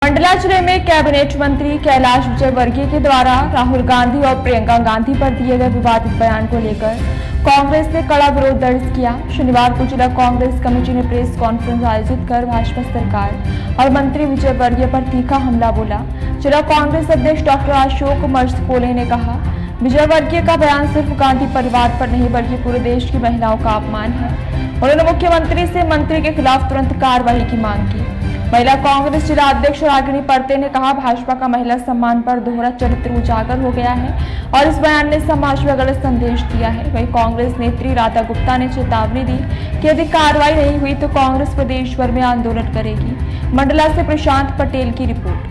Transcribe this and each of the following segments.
मंडला जिले में कैबिनेट मंत्री कैलाश विजयवर्गीय के द्वारा राहुल गांधी और प्रियंका गांधी पर दिए गए विवादित बयान को लेकर कांग्रेस ने कड़ा विरोध दर्ज किया। शनिवार को जिला कांग्रेस कमेटी ने प्रेस कॉन्फ्रेंस आयोजित कर भाजपा सरकार और मंत्री विजयवर्गीय पर तीखा हमला बोला। जिला कांग्रेस अध्यक्ष डॉक्टर अशोक मर्सकोले ने कहा, विजयवर्गीय का बयान सिर्फ गांधी परिवार पर नहीं बल्कि पूरे देश की महिलाओं का अपमान है। उन्होंने मुख्यमंत्री से मंत्री के खिलाफ तुरंत कार्रवाई की मांग की। महिला कांग्रेस जिला अध्यक्ष रागिनी पर्ते ने कहा, भाजपा का महिला सम्मान पर दोहरा चरित्र उजागर हो गया है और इस बयान ने समाज में गलत संदेश दिया है। वहीं कांग्रेस नेत्री राधा गुप्ता ने चेतावनी दी कि यदि कार्रवाई नहीं हुई तो कांग्रेस प्रदेश भर में आंदोलन करेगी। मंडला से प्रशांत पटेल की रिपोर्ट।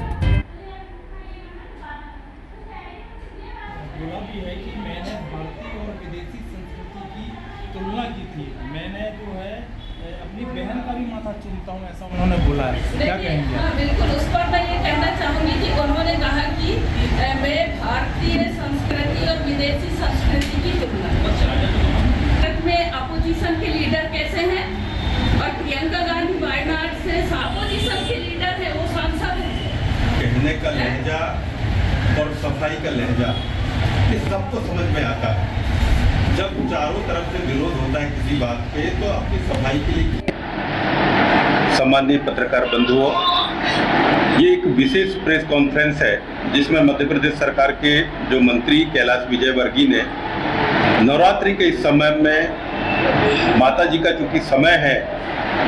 बोला भी है कि मैंने भारतीय और विदेशी संस्कृति की तुलना की थी। मैंने जो है अपनी बहन का भी माथा चूमता हूँ, ऐसा उन्होंने बोला है। क्या कहेंगे? हाँ, बिल्कुल। उस पर मैं ये कहना चाहूँगी कि उन्होंने कहा कि मैं भारतीय संस्कृति और विदेशी संस्कृति की तुलना। भारत में अपोजिशन के लीडर कैसे हैं और प्रियंका गांधी वायनाड से अपोजिशन के लीडर है, वो सांसद है। कहने का लहजा और सफाई का लहजा ये सबको समझ में आता है। जब चारों तरफ से विरोध होता है किसी बात पे तो अपनी सफाई के लिए। सामान्य पत्रकार बंधुओं, ये एक विशेष प्रेस कॉन्फ्रेंस है जिसमें मध्य प्रदेश सरकार के जो मंत्री कैलाश विजयवर्गीय ने नवरात्रि के इस समय में माता जी का चूंकि समय है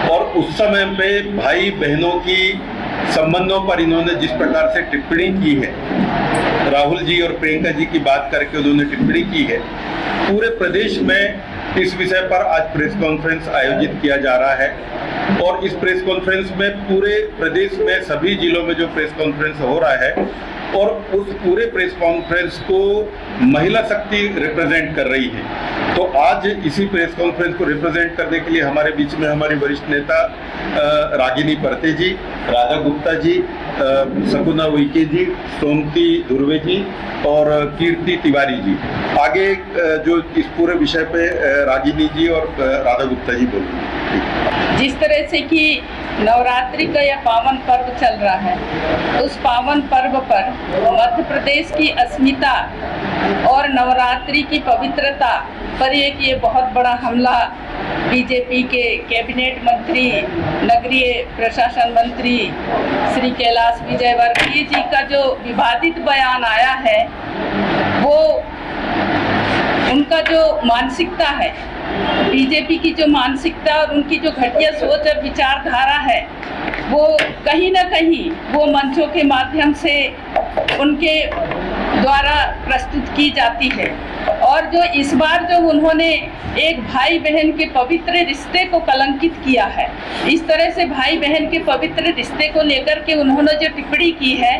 और उस समय पे भाई बहनों की संबंधों पर इन्होंने जिस प्रकार से टिप्पणी की है, राहुल जी और प्रियंका जी की बात करके उन्होंने टिप्पणी की है। पूरे प्रदेश में इस विषय पर आज प्रेस कॉन्फ्रेंस आयोजित किया जा रहा है और इस प्रेस कॉन्फ्रेंस में पूरे प्रदेश में सभी जिलों में जो प्रेस कॉन्फ्रेंस हो रहा है और उस पूरे प्रेस कॉन्फ्रेंस को महिला शक्ति रिप्रेजेंट कर रही है। तो आज इसी प्रेस कॉन्फ्रेंस को रिप्रेजेंट करने के लिए हमारे बीच में हमारी वरिष्ठ नेता रागिनी पर्ते जी, राधा गुप्ता जी, शकुना उइके जी, सोमती धुर्वे जी और कीर्ति तिवारी जी। आगे जो इस पूरे विषय पे रागिनी जी और राधा गुप्ता जी बोलेंगे। जिस तरह से कि नवरात्रि का यह पावन पर्व चल रहा है, उस पावन पर्व पर मध्य प्रदेश की अस्मिता और नवरात्रि की पवित्रता पर ये बहुत बड़ा हमला बीजेपी के कैबिनेट मंत्री, नगरीय प्रशासन मंत्री श्री कैलाश विजयवर्गीय जी का जो विवादित बयान आया है, वो उनका जो मानसिकता है, बीजेपी की जो मानसिकता और उनकी जो घटिया सोच और विचारधारा है, वो कहीं ना कहीं वो मंचों के माध्यम से उनके द्वारा प्रस्तुत की जाती है। और जो इस बार जो उन्होंने एक भाई बहन के पवित्र रिश्ते को कलंकित किया है, इस तरह से भाई बहन के पवित्र रिश्ते को लेकर के उन्होंने जो टिप्पणी की है,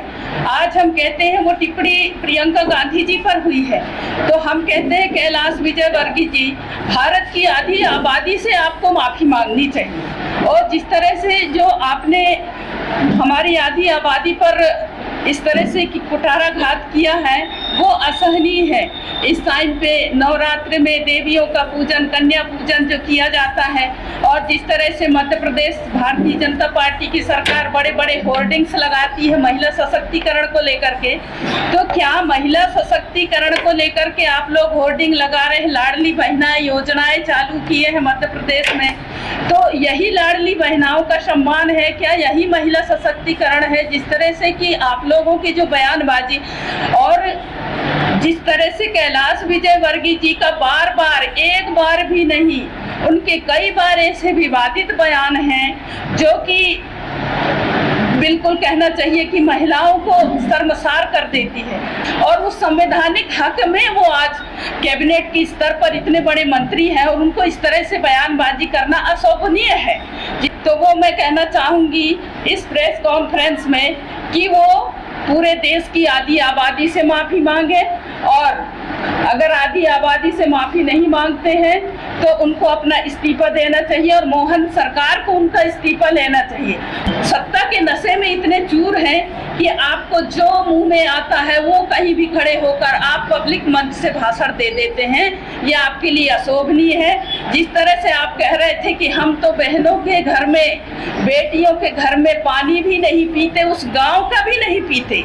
आज हम कहते हैं वो टिप्पणी प्रियंका गांधी जी पर हुई है। तो हम कहते हैं कैलाश विजयवर्गीय जी, भारत की आधी आबादी से आपको माफ़ी मांगनी चाहिए और जिस तरह से जो आपने हमारी आधी आबादी पर इस तरह से कि कुठाराघात किया है, वो असहनीय है। इस टाइम पे नवरात्र में देवियों का पूजन, कन्या पूजन जो किया जाता है और जिस तरह से मध्य प्रदेश भारतीय जनता पार्टी की सरकार बड़े बड़े होर्डिंग्स लगाती है महिला सशक्तिकरण को लेकर के, तो क्या महिला सशक्तिकरण को लेकर के आप लोग होर्डिंग लगा रहे हैं? लाडली बहना योजनाएं चालू किए हैं मध्य प्रदेश में, तो यही लाडली बहनाओं का सम्मान है क्या? यही महिला सशक्तिकरण है? जिस तरह से कि आप लोगों की जो बयानबाजी और जिस तरह से कैलाश विजयवर्गीय जी का बार बार, एक बार भी नहीं, उनके कई बार ऐसे विवादित बयान हैं जो कि बिल्कुल कहना चाहिए कि महिलाओं को शर्मसार कर देती है और उस संवैधानिक हक में वो आज कैबिनेट की स्तर पर इतने बड़े मंत्री हैं और उनको इस तरह से बयानबाजी करना अशोभनीय है। तो वो मैं कहना चाहूँगी इस प्रेस कॉन्फ्रेंस में कि वो पूरे देश की आधी आबादी से माफ़ी मांगे और अगर आधी आबादी से माफ़ी नहीं मांगते हैं तो उनको अपना इस्तीफा देना चाहिए और मोहन सरकार को उनका इस्तीफा लेना चाहिए। सत्ता के नशे में इतने चूर हैं कि आपको जो मुंह में आता है वो कहीं भी खड़े होकर आप पब्लिक मंच से भाषण दे देते हैं। ये आपके लिए अशोभनीय है। जिस तरह से आप कह रहे थे कि हम तो बहनों के घर में, बेटियों के घर में पानी भी नहीं पीते, उस गांव का भी नहीं पीते,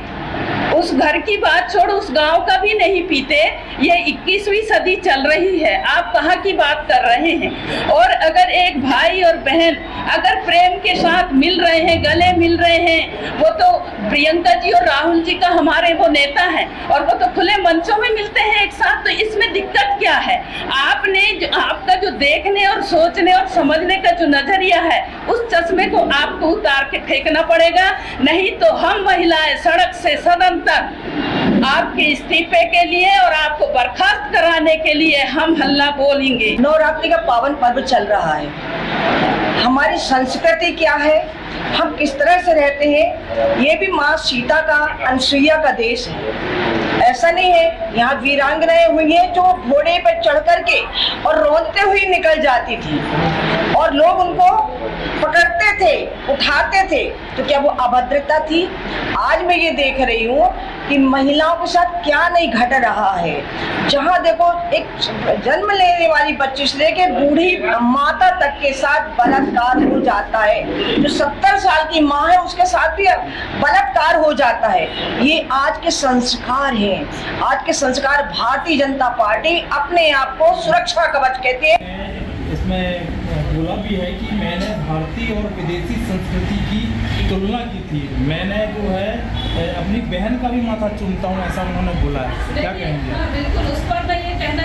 उस घर की बात छोड़ उस गांव का भी नहीं पीते। ये 21वीं सदी चल रही है, आप कहाँ की बात कर रहे हैं? और अगर एक भाई और बहन अगर प्रेम के साथ मिल रहे हैं, गले मिल रहे हैं, वो तो प्रियंका जी और राहुल जी का हमारे वो नेता हैं और वो तो खुले मंचों में मिलते हैं एक साथ, तो इसमें दिक्कत क्या है? आपका जो देखने और सोचने और समझने का जो नजरिया है, उस चश्मे को आपको उतार के फेंकना पड़ेगा, नहीं तो हम महिलाएं सड़क से सदन तक आपके इस्तीफे के लिए और आपको बर्खास्त कराने के लिए हम हल्ला बोलेंगे। नवरात्रि का पावन पर्व चल रहा है। हमारी संस्कृति क्या है, हम किस तरह से रहते हैं, ये भी माँ सीता का, अनसुईया का देश है। ऐसा नहीं है, यहाँ वीरांगनाएं हुई हैं जो घोड़े पर चढ़ करके और रोंदते हुए निकल जाती थी और लोग उनको पकड़ते थे, उठाते थे, तो क्या वो अभद्रता थी? आज मैं ये देख रही हूँ कि महिलाओं के साथ क्या नहीं घट रहा है। जहाँ देखो एक जन्म लेने वाली बच्ची से लेके बूढ़ी माता तक के साथ बलात्कार हो जाता है। जो 70 साल की माँ है उसके साथ भी बलात्कार हो जाता है। ये आज के संस्कार हैं, आज के संस्कार। भारतीय जनता पार्टी अपने आप को सुरक्षा कवच कहती है। इसमें बोला भी है कि मैंने भारतीय और विदेशी संस्कृति की तुलना की थी। मैंने जो है अपनी बहन का भी माथा चूमता हूँ, ऐसा उन्होंने बोला है। क्या कहेंगे? बिल्कुल, उस पर मैं ये कहना